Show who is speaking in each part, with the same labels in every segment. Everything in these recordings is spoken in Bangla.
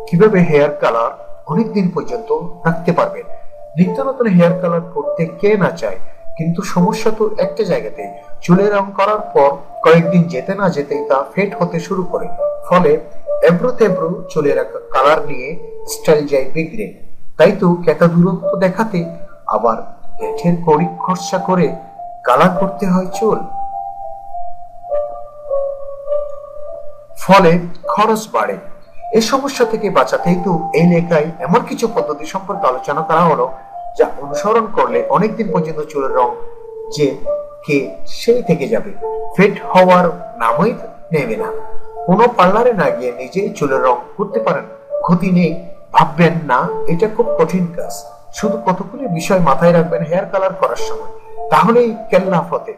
Speaker 1: কিভাবে হেয়ার কালার অনেকদিন পর্যন্ত রাখতে পারবেন। নিত্য নতুন হেয়ার কালার করতে কে না চায়, কিন্তু সমস্যা তো একটা জায়গাতে, চুলের রং করার পর কয়েকদিন যেতে না যেতেই তা ফেড হতে শুরু করে। ফলে এবড়ো তেবড়ো চুলের কালার নিয়ে স্টাইল যায় বিগড়ে। তাই তো কেতা দূরত্ব দেখাতে আবার গেঠের কড়ি খরচা করে কালার করতে হয় চুল। ফলে খরচ বাড়ে। এই সমস্যা থেকে বাঁচাতেই তো এই লেখায় এমন কিছু পদ্ধতি সম্পর্কে আলোচনা করা হলো, যা অনুসরণ করলে অনেকদিন পর্যন্ত চুলের রং যে কে সেই থেকে যাবে, ফেড হওয়ার নামই নেবে না। কোনো পার্লারে না গিয়ে নিজেই চুলের রং করতে পারেন, ক্ষতি নেই। ভাববেন না এটা খুব কঠিন কাজ, শুধু কতগুলি বিষয় মাথায় রাখবেন হেয়ার কালার করার সময়, তাহলেই কেল্লা ফতে।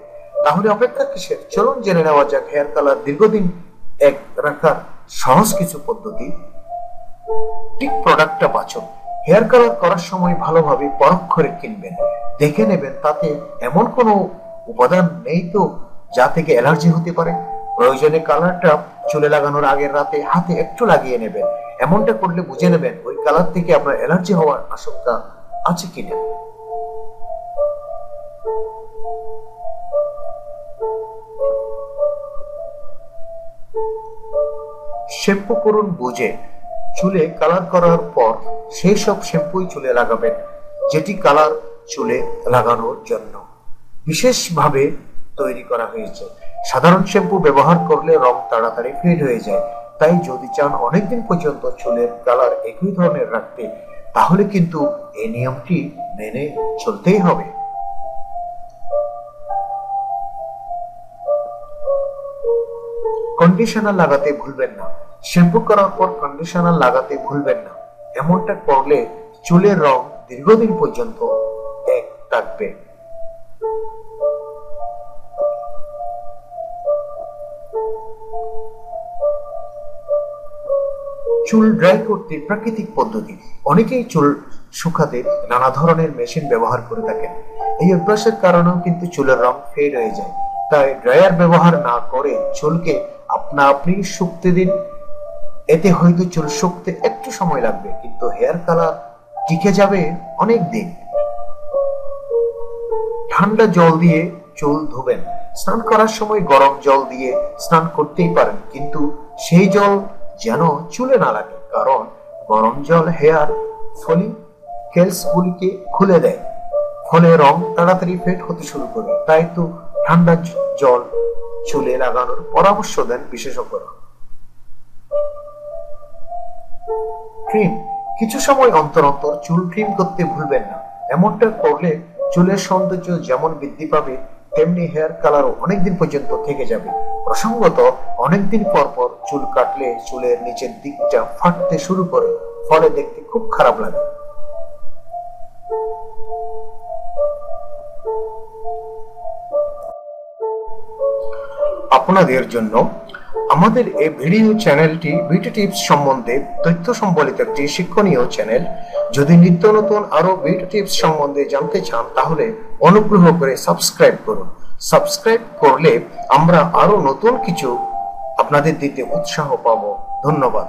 Speaker 1: তাহলে অপেক্ষা কিসের, চলুন জেনে নেওয়া যাক হেয়ার কালার দীর্ঘদিন এক রাখার সহজ কিছু পদ্ধতি। ঠিক প্রোডাক্টটা বাঁচুন। হেয়ার কালার করার সময় ভালোভাবে পরখ করে কিনবেন, দেখে নেবেন তাতে এমন কোনো উপাদান নেই তো যা থেকে অ্যালার্জি হতে পারে। প্রয়োজনে কালারটা চুলে লাগানোর আগের রাতে হাতে একটু লাগিয়ে নেবেন। এমনটা করলে বুঝে নেবেন ওই কালার থেকে আপনার অ্যালার্জি হওয়ার আশঙ্কা আছে কিনা। শ্যাম্পু করুন বুঝে। চুলে কালার করার পর সেই সব শ্যাম্পুই চুলে লাগাবেন যেটি কালার চুলে লাগানোর জন্য বিশেষভাবে তৈরি করা হয়েছে। সাধারণ শ্যাম্পু ব্যবহার করলে রং তাড়াতাড়ি ফেড হয়ে যায়। তাই যদি চান অনেকদিন পর্যন্ত চুলের কালার একই ধরনের রাখতে, তাহলে কিন্তু এই নিয়মটি মেনে চলতেই হবে। কন্ডিশনার লাগাতে ভুলবেন না। শ্যাম্পু করার পর কন্ডিশনার লাগাতে ভুলবেন না। এমনটা করলে চুলের রং দীর্ঘদিন পর্যন্ত এক থাকবে। চুল ড্রাই করতে প্রাকৃতিক পদ্ধতি। অনেকেই চুল শুকাতে নানা ধরনের মেশিন ব্যবহার করে থাকেন। এই অভ্যাসের কারণেও কিন্তু চুলের রং ফেড হয়ে যায়। তাই ড্রায়ার ব্যবহার না করে চুলকে আপনা আপনি শুকতে দিন। এতে হয়তো চুল শুকতে একটু সময় লাগবে, কিন্তু হেয়ার কালার টিকে যাবে অনেক দিন। ঠান্ডা জল দিয়ে চুল ধুবেন। স্নান করার সময় গরম জল দিয়ে স্নান করতেই পারেন, কিন্তু সেই জল যেন চুলে না লাগে, কারণ গরম জল হেয়ার ফলিকেলস গুলিকে খুলে দেয়। ফলে রং তাড়াতাড়ি ফেড হতে শুরু করে। তাই তো ঠান্ডা জল চুলে লাগানোর পরামর্শ দেন বিশেষজ্ঞরা। ক্রিম। কিছু সময় অন্তর অন্তর চুল ক্রিম করতে ভুলবেন না। এমনটা করলে চুলের সৌন্দর্য যেমন বৃদ্ধি পাবে, তেমনি হেয়ার কালারও অনেকদিন পর্যন্ত থেকে যাবে। প্রসঙ্গত, অনেকদিন পর পর চুল কাটলে চুলের নিচের দিকটা ফাটতে শুরু করে, ফলে দেখতে খুব খারাপ লাগে। আপনাদের জন্য আমাদের এই ভিডিও চ্যানেলটি বিউটি টিপস সম্বন্ধে তথ্য সম্বলিত একটি শিক্ষণীয় চ্যানেল। যদি নিত্য নতুন আরো বিউটি টিপস সম্বন্ধে জানতে চান, তাহলে অনুগ্রহ করে সাবস্ক্রাইব করুন। সাবস্ক্রাইব করলে আমরা আরো নতুন কিছু আপনাদের দিতে উৎসাহ পাবো। ধন্যবাদ।